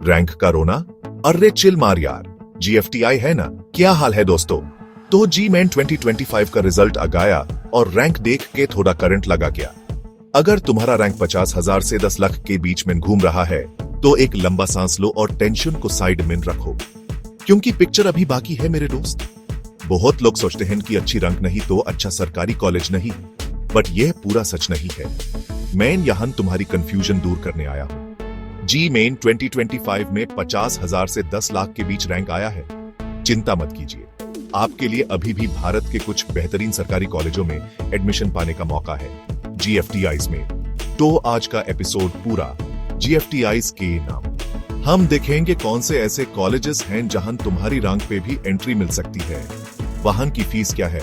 Rank का रोना? अरे चिल मार यार, GFTI है ना। क्या हाल है दोस्तों? तो जी-मेन 2025 का रिजल्ट आ गया और रैंक देख के थोड़ा करंट लगा गया। अगर तुम्हारा रैंक 50,000 से 10 लाख के बीच में घूम रहा है तो एक लंबा सांस लो और टेंशन को साइड में रखो, क्योंकि पिक्चर अभी बाकी है मेरे दोस्त। बहुत लोग सोचते हैं कि अच्छी रैंक नहीं तो अच्छा सरकारी कॉलेज नहीं, बट यह पूरा सच नहीं है। मैं यहाँ तुम्हारी कंफ्यूजन दूर करने आया हूँ। जी-मेन 2025 में 50,000 से 10 लाख के बीच रैंक आया है। चिंता मत कीजिए, आपके लिए अभी भी भारत के कुछ बेहतरीन सरकारी कॉलेजों में एडमिशन पाने का मौका है GFTIs में। तो आज का एपिसोड पूरा GFTIs के नाम। हम देखेंगे कौन से ऐसे कॉलेजेस हैं जहां तुम्हारी रैंक पे भी एंट्री मिल सकती है, वहां की फीस क्या है,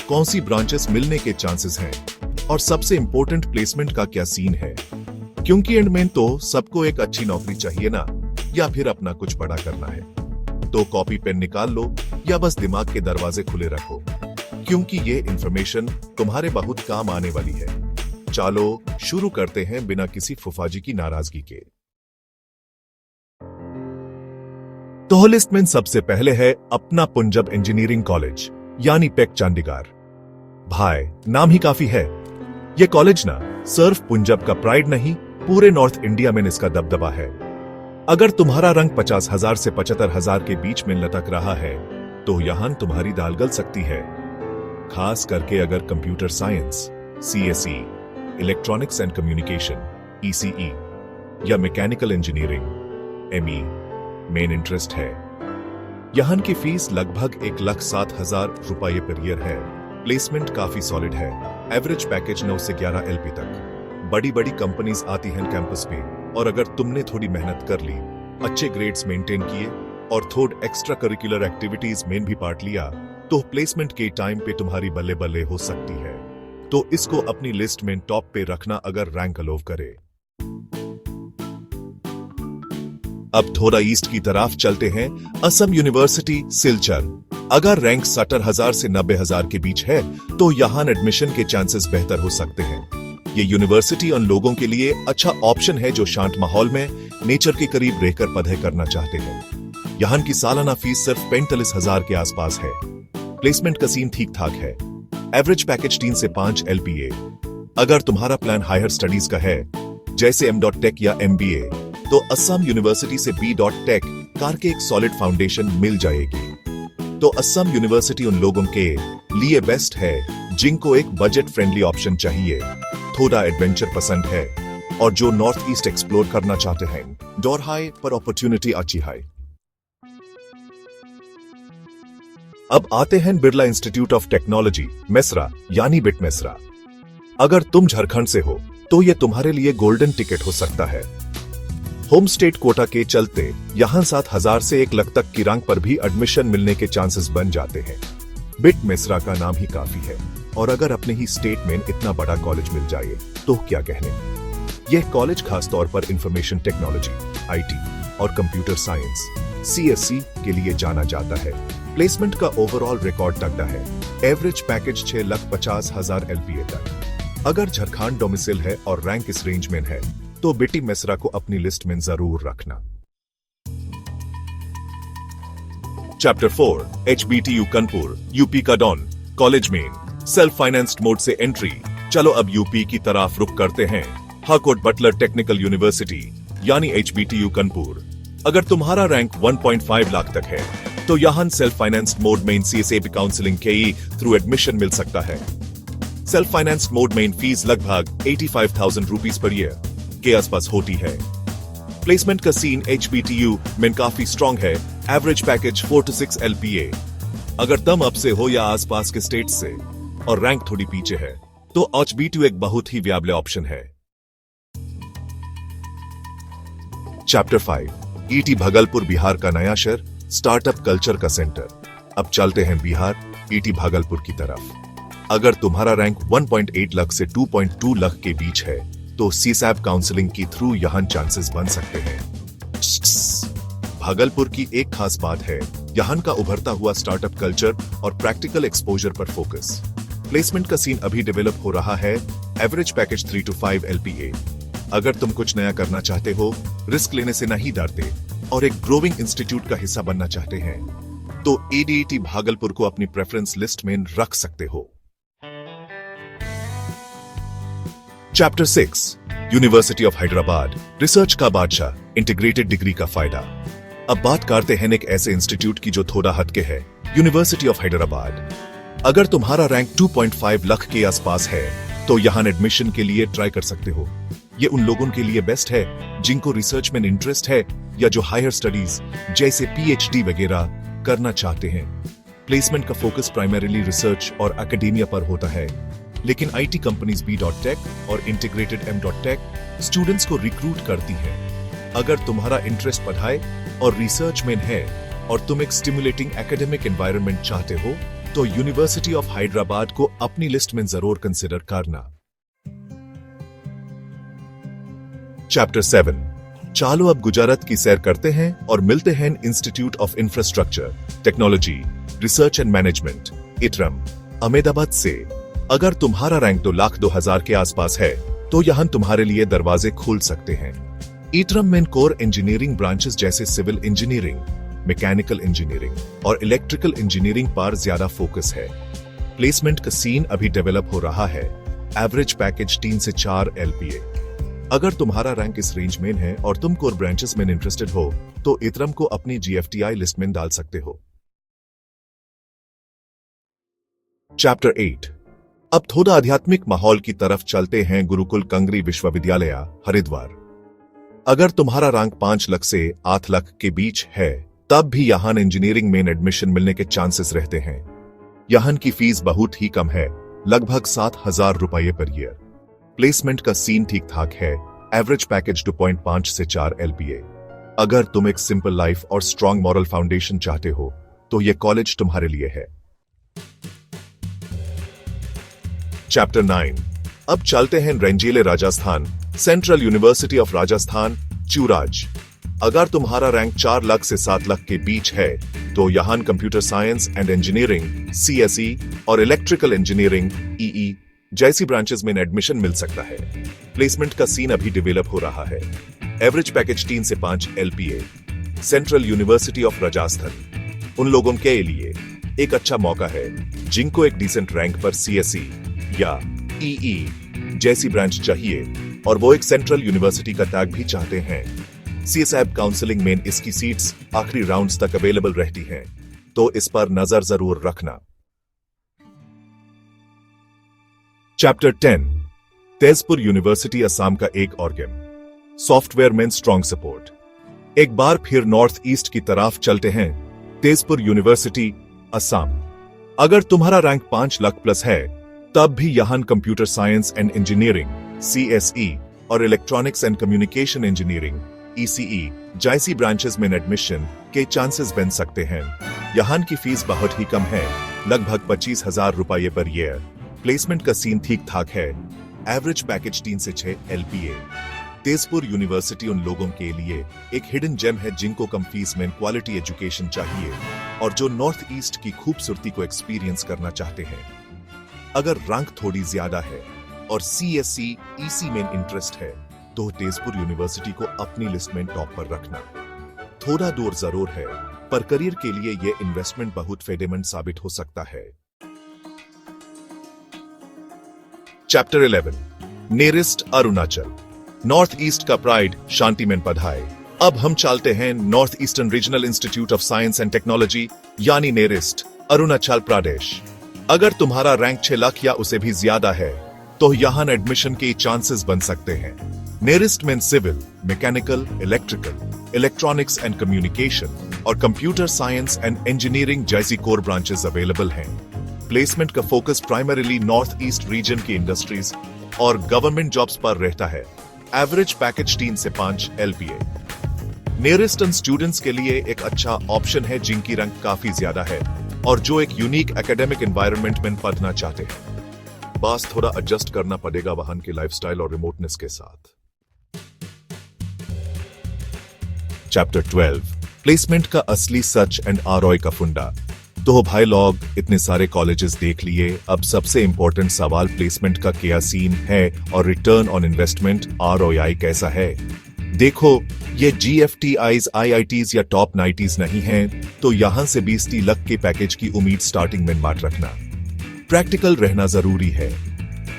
कौन सी ब्रांचेस मिलने के चांसेस हैं, और सबसे इंपॉर्टेंट प्लेसमेंट का क्या सीन है। क्योंकि एंड में तो सबको एक अच्छी नौकरी चाहिए ना, या फिर अपना कुछ बड़ा करना है। तो कॉपी पेन निकाल लो या बस दिमाग के दरवाजे खुले रखो, क्योंकि ये इंफॉर्मेशन तुम्हारे बहुत काम आने वाली है। चलो शुरू करते हैं बिना किसी फुफाजी की नाराजगी के। तो लिस्ट में सबसे पहले है अपना पंजाब इंजीनियरिंग कॉलेज यानी पेक चंडीगढ़। भाई नाम ही काफी है। ये कॉलेज ना सिर्फ पंजाब का प्राइड नहीं, पूरे नॉर्थ इंडिया में इसका दबदबा है। अगर तुम्हारा रंग 50,000 से 75,000 के बीच में लटक रहा है तो यहां तुम्हारी दाल गल सकती है। खास करके अगर computer science, CSE, electronics and communication ECE या mechanical engineering ME main interest है। यहां की फीस लगभग 1,07,000 रुपये पर ईयर है। प्लेसमेंट काफी सॉलिड है। एवरेज पैकेज 9 से 11 LP तक। बड़ी बड़ी कंपनीज आती हैं कैंपस पे, और अगर तुमने थोड़ी मेहनत कर ली, अच्छे ग्रेड्स मेंटेन किए और थोड़ा एक्स्ट्रा करिकुलर एक्टिविटीज में भी पार्ट लिया, तो प्लेसमेंट के टाइम पे तुम्हारी बल्ले बल्ले हो सकती है। तो इसको अपनी लिस्ट में टॉप पे रखना अगर रैंक अलोव करे। अब थोड़ा ईस्ट की तरफ चलते हैं। असम यूनिवर्सिटी सिलचर। अगर रैंक 70,000 से 90,000 के बीच है तो यहां एडमिशन के चांसेस बेहतर हो सकते हैं। ये यूनिवर्सिटी उन लोगों के लिए अच्छा ऑप्शन है जो शांत माहौल में नेचर के करीब रहकर पढ़ाई करना चाहते हैं। यहां की सालाना फीस सिर्फ 45,000 के आसपास है। प्लेसमेंट का सीन ठीक ठाक है। एवरेज पैकेज 3 से 5 LPA। अगर तुम्हारा प्लान हायर स्टडीज का है, जैसे M.Tech या MBA, तो असम यूनिवर्सिटी से B.Tech करके एक सॉलिड फाउंडेशन मिल जाएगी। तो असम यूनिवर्सिटी उन लोगों के लिए बेस्ट है जिनको एक बजट फ्रेंडली ऑप्शन चाहिए, थोड़ा एडवेंचर पसंद है, और जो नॉर्थ ईस्ट एक्सप्लोर करना चाहते हैं। डोर हाई पर अपॉर्चुनिटी अच्छी है। अब आते हैं Birla institute of technology Mesra यानी बिट मेसरा। अगर तुम झारखंड से हो तो ये तुम्हारे लिए गोल्डन टिकट हो सकता है। होम स्टेट कोटा के चलते यहां 7,000 से 1 लाख तक की रैंक पर भी एडमिशन मिलने के चांसेस बन जाते हैं। बिट मेसरा का नाम ही काफी है, और अगर अपने ही स्टेट में इतना बड़ा कॉलेज मिल जाए तो क्या कहने। यह कॉलेज खास तौर पर इंफॉर्मेशन टेक्नोलॉजी, IT और कंप्यूटर साइंस CSE के लिए जाना जाता है। प्लेसमेंट का ओवरऑल रिकॉर्ड तगड़ा है। एवरेज पैकेज 6,50,000 LPA तक। अगर झारखंड डोमिसाइल है और रैंक इस रेंज में है तो बिटी मेसरा को अपनी लिस्ट में जरूर रखना। चैप्टर 4 HBTU कानपुर यूपी का don college main self financed mode से एंट्री। चलो अब यूपी की तरफ रुक करते हैं। हाकोट बटलर टेक्निकल यूनिवर्सिटी यानी HBTU कानपुर। अगर तुम्हारा रैंक 1.5 लाख तक है तो यहां सेल्फ फाइनेंस्ड मोड में CSA काउंसलिंग के थ्रू एडमिशन मिल सकता है। सेल्फ फाइनेंस्ड मोड में फीस लगभग 85,000 रुपीज पर ईयर के आसपास होती है। प्लेसमेंट का सीन HBTU में काफी स्ट्रॉन्ग है। Average package 4 to 6 LPA। अगर तुम अब से हो या आसपास के स्टेट से और रैंक थोड़ी पीछे है तो HBTU एक बहुत ही विएबल ऑप्शन है। चैप्टर 5 ET भागलपुर बिहार का नया शहर, स्टार्टअप कल्चर का सेंटर। अब चलते हैं बिहार ET भागलपुर की तरफ। अगर तुम्हारा रैंक 1.8 लाख से 2.2 लाख के बीच है तो CSAP काउंसलिंग की थ्रू यहां चांसेस बन सकते हैं। भागलपुर की एक खास बात है यहां का उभरता हुआ स्टार्टअप कल्चर और प्रैक्टिकल एक्सपोजर पर फोकस। प्लेसमेंट का सीन अभी डेवलप हो रहा है। Average package 3 to 5 LPA। अगर तुम कुछ नया करना चाहते हो, रिस्क लेने से नहीं डरते, और एक ग्रोइंग इंस्टीट्यूट का हिस्सा बनना चाहते हैं तो एडीएटी भागलपुर को अपनी प्रेफरेंस लिस्ट में रख सकते हो। Chapter 6 university of Hyderabad, research का बादशाह, इंटीग्रेटेड डिग्री का फायदा। अब बात करते हैं एक ऐसे इंस्टीट्यूट की जो थोड़ा हटके है, यूनिवर्सिटी ऑफ हैदराबाद। अगर तुम्हारा रैंक 2.5 लाख के आसपास है तो यहां एडमिशन के लिए ट्राई कर सकते हो। ये उन लोगों के लिए बेस्ट है जिनको रिसर्च में इंटरेस्ट है या जो हायर स्टडीज जैसे पीएचडी वगैरह करना चाहते हैं। प्लेसमेंट का फोकस प्राइमरीली रिसर्च और एकेडेमिया पर होता है, लेकिन आईटी कंपनीज B.Tech और इंटीग्रेटेड M.Tech स्टूडेंट्स को रिक्रूट करती है। अगर तुम्हारा इंटरेस्ट पढ़ाई और रिसर्च में है और तुम एक स्टिमुलेटिंग एकेडमिक एनवायरनमेंट चाहते हो तो यूनिवर्सिटी ऑफ हैदराबाद को अपनी लिस्ट में जरूर कंसिडर करना। चैप्टर 7 चालो अब गुजरात की सैर करते हैं और मिलते हैं institute of infrastructure technology research and management इटरम अहमदाबाद से। अगर तुम्हारा रैंक 2,02,000 के आसपास है तो यहां तुम्हारे लिए दरवाजे खुल सकते हैं। इटरम में कोर इंजीनियरिंग ब्रांचेस जैसे सिविल इंजीनियरिंग, मैकेनिकल इंजीनियरिंग और इलेक्ट्रिकल इंजीनियरिंग पर ज्यादा फोकस है। प्लेसमेंट का सीन अभी डेवलप हो रहा है। एवरेज पैकेज 3 से 4 LPA। अगर तुम्हारा रैंक इस रेंज में है और तुम कोर ब्रांचेस में इंटरेस्टेड हो तो इतरम को अपनी GFTI लिस्ट में डाल सकते हो। चैप्टर 8 अब थोड़ा आध्यात्मिक माहौल की तरफ चलते हैं। गुरुकुल कंगरी विश्वविद्यालय हरिद्वार। अगर तुम्हारा रैंक 5 लाख से 8 लाख के बीच है तब भी यहां इंजीनियरिंग में एडमिशन मिलने के चांसेस रहते हैं। यहां की फीस बहुत ही कम है, लगभग 7,000 रुपये पर ईयर। प्लेसमेंट का सीन ठीक ठाक है। एवरेज पैकेज 2.5 से 4 LPA। अगर तुम एक सिंपल लाइफ और स्ट्रॉन्ग मॉरल फाउंडेशन चाहते हो तो यह कॉलेज तुम्हारे लिए है। चैप्टर 9 अब चलते हैं रंजीले Rajasthan, central university of Rajasthan चूराज। अगर तुम्हारा रैंक 4 लाख से 7 लाख के बीच है तो यहां computer science and engineering CSE और इलेक्ट्रिकल इंजीनियरिंग EE जैसी ब्रांचेस में एडमिशन मिल सकता है। प्लेसमेंट का सीन अभी डेवलप हो रहा है। एवरेज पैकेज 3 से 5 LPA। Central university of Rajasthan उन लोगों के लिए एक अच्छा मौका है जिनको एक डिसेंट रैंक पर CSE या EE जैसी ब्रांच चाहिए और वो एक सेंट्रल यूनिवर्सिटी का टैग भी चाहते हैं। CSAB काउंसलिंग में इसकी सीट्स आखिरी राउंड्स तक अवेलेबल रहती हैं, तो इस पर नजर जरूर रखना। चैप्टर 10 तेजपुर यूनिवर्सिटी असम का एक ऑर्गन, सॉफ्टवेयर में स्ट्रॉन्ग सपोर्ट। एक बार फिर नॉर्थ ईस्ट की तरफ चलते हैं। तेजपुर यूनिवर्सिटी असम। अगर तुम्हारा रैंक 5 लाख प्लस है तब भी यहां computer science and engineering CSE और electronics and communication engineering ECE जैसी ब्रांचेस में एडमिशन के चांसेस बन सकते हैं। यहां की फीस बहुत ही कम है, लगभग 25,000 रुपये पर ईयर। प्लेसमेंट का सीन ठीक ठाक है। एवरेज पैकेज 3 से 6 LPA। तेजपुर यूनिवर्सिटी उन लोगों के लिए एक हिडन जेम है जिनको कम फीस में क्वालिटी एजुकेशन चाहिए और जो नॉर्थ ईस्ट की खूबसूरती को एक्सपीरियंस करना चाहते हैं। अगर रैंक थोड़ी ज्यादा है और CSE EC में इंटरेस्ट है तो तेजपुर यूनिवर्सिटी को अपनी लिस्ट में टॉप पर रखना। थोड़ा दूर जरूर है पर करियर के लिए यह इन्वेस्टमेंट बहुत फायदेमंद साबित हो सकता है। Chapter 11 NERIST Arunachal, north east का प्राइड, शांति में पढ़ाई। अब हम चलते हैं north eastern regional institute of science and technology यानी नेरिस्ट अरुणाचल प्रदेश। अगर तुम्हारा रैंक 6 लाख या उसे भी ज्यादा है तो यहां एडमिशन के चांसेस बन सकते हैं। नेरिस्ट में civil, mechanical, electrical, electronics and communication और कंप्यूटर साइंस एंड इंजीनियरिंग जैसी कोर ब्रांचेस अवेलेबल हैं। प्लेसमेंट का focus primarily north east region की इंडस्ट्रीज और गवर्नमेंट जॉब्स पर रहता है। एवरेज पैकेज 3 से 5 LPA। नेरिस्ट स्टूडेंट्स के लिए एक अच्छा ऑप्शन है जिनकी रैंक काफी ज्यादा है और जो एक यूनिक एकेडमिक एनवायरनमेंट में पढ़ना चाहते हैं। बस थोड़ा एडजस्ट करना पड़ेगा वहां के लाइफस्टाइल और रिमोटनेस के साथ। चैप्टर 12 प्लेसमेंट का असली सच एंड ROI का फुंडा। तो भाई लोग इतने सारे कॉलेजेस देख लिए, अब सबसे इंपॉर्टेंट सवाल प्लेसमेंट का क्या सीन है और रिटर्न ऑन इन्वेस्टमेंट ROI कैसा है। देखो ये GFTIs IITs या टॉप 90s नहीं हैं, तो यहां से 20-30 लाख के पैकेज की उम्मीद स्टार्टिंग में मत रखना। प्रैक्टिकल रहना जरूरी है,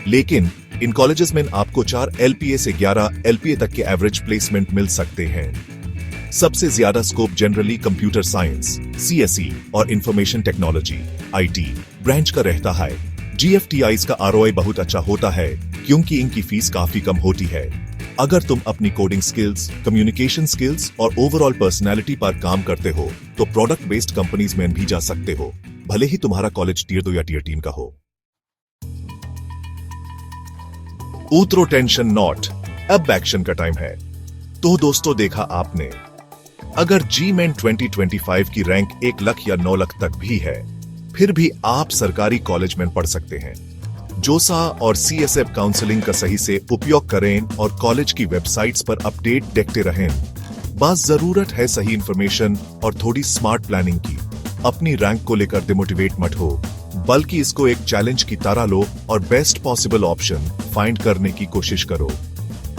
लेकिन इन कॉलेजेस में आपको 4 LPA से 11 LPA तक के एवरेज प्लेसमेंट मिल सकते हैं। सबसे ज्यादा scope generally computer science, CSE और इंफॉर्मेशन टेक्नोलॉजी IT ब्रांच का रहता है। GFTIs का ROI बहुत अच्छा होता है क्योंकि इनकी फीस काफी कम होती है। अगर तुम अपनी कोडिंग स्किल्स, कम्युनिकेशन स्किल्स और ओवरऑल पर्सनालिटी पर काम करते हो तो प्रोडक्ट बेस्ड कंपनीज में भी जा सकते हो, भले ही तुम्हारा कॉलेज टियर 2 या टियर 3 का हो। उतरो टेंशन नॉट, अब एक्शन का टाइम है। तो दोस्तों देखा आपने, अगर GMAIN 2025 की रैंक 1 लाख या 9 लाख तक भी है, फिर भी आप सरकारी कॉलेज में पढ़ सकते हैं। जोसा और CSF काउंसलिंग का सही से उपयोग करें और कॉलेज की वेबसाइट्स पर अपडेट देखते रहें। बस जरूरत है सही इंफॉर्मेशन और थोड़ी स्मार्ट प्लानिंग की। अपनी रैंक को लेकर डिमोटिवेट मत हो, बल्कि इसको एक चैलेंज की तरह लो और बेस्ट पॉसिबल ऑप्शन फाइंड करने की कोशिश करो।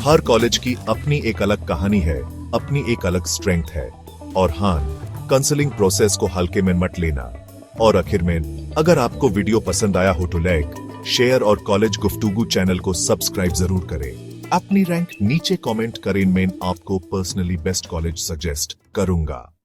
हर कॉलेज की अपनी एक अलग कहानी है, अपनी एक अलग स्ट्रेंथ है। और हाँ, काउंसलिंग प्रोसेस को हल्के में मत लेना। और आखिर में, अगर आपको वीडियो पसंद आया हो तो लाइक, शेयर और कॉलेज गुफ्तगू चैनल को सब्सक्राइब जरूर करें। अपनी रैंक नीचे कमेंट करें, मैं आपको पर्सनली बेस्ट कॉलेज सजेस्ट करूंगा।